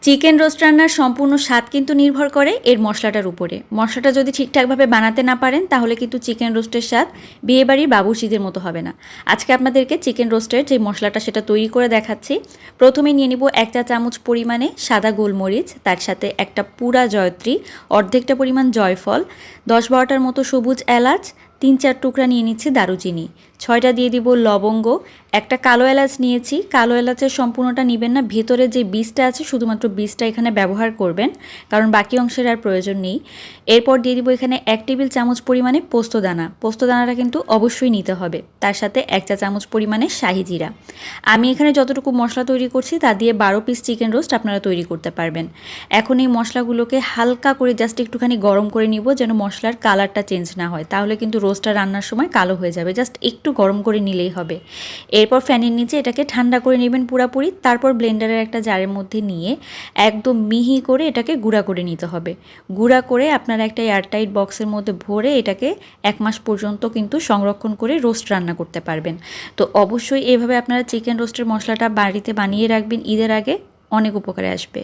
Chicken roast রান্নার সম্পূর্ণ স্বাদ কিন্তু নির্ভর করে এর মশলাটার উপরে। মশলাটা যদি ঠিকঠাকভাবে বানাতে না পারেন তাহলে কিন্তু চিকেন রোস্টের স্বাদ বিয়েবাড়ির বাবুর্চিদের মতো হবে না। আজকে আপনাদেরকে চিকেন রোস্টের যে মশলাটা সেটা তৈরি করে দেখাচ্ছি। প্রথমে নিয়ে নিব 1 চা চামচ পরিমাণে সাদা গোলমরিচ, তার সাথে একটা পুরা জয়ত্রী, অর্ধেকটা পরিমাণ জয়ফল, 10-12টার মতো সবুজ এলাচ, 3-4 টুকরা নিয়ে নিচ্ছি দারুচিনি, 6টা দিয়ে দিব লবঙ্গ, একটা কালো এলাচ নিয়েছি। কালো এলাচের সম্পূর্ণটা নেবেন না, ভেতরে যে বীজটা আছে শুধুমাত্র বীজটা এখানে ব্যবহার করবেন, কারণ বাকি অংশের আর প্রয়োজন নেই। এরপর দিয়ে দিব এখানে 1 টেবিল চামচ পরিমাণে পোস্তদানা। পোস্তদানাটা কিন্তু অবশ্যই নিতে হবে। তার সাথে 1 চা চামচ পরিমাণে শাহি জিরা। আমি এখানে যতটুকু মশলা তৈরি করছি তা দিয়ে 12 পিস চিকেন রোস্ট আপনারা তৈরি করতে পারবেন। এখন এই মশলাগুলোকে হালকা করে জাস্ট একটুখানি গরম করে নিব, যেন মশলার কালারটা চেঞ্জ না হয়, তাহলে কিন্তু রোস্টটা রান্নার সময় কালো হয়ে যাবে। জাস্ট একটু গরম করে নিলেই হবে। এরপর ফ্যানের নিচে এটাকে ঠান্ডা করে নেবেন পুরাপুরি। তারপর ব্লেন্ডারের একটা জারের মধ্যে নিয়ে একদম মিহি করে এটাকে গুঁড়া করে নিতে হবে। গুঁড়া করে আপনারা একটা এয়ারটাইট বক্সের মধ্যে ভরে এটাকে 1 মাস পর্যন্ত কিন্তু সংরক্ষণ করে রোস্ট রান্না করতে পারবেন। তো অবশ্যই এভাবে আপনারা চিকেন রোস্টের মশলাটা বাড়িতে বানিয়ে রাখবেন, ঈদের আগে অনেক উপকারে আসবে।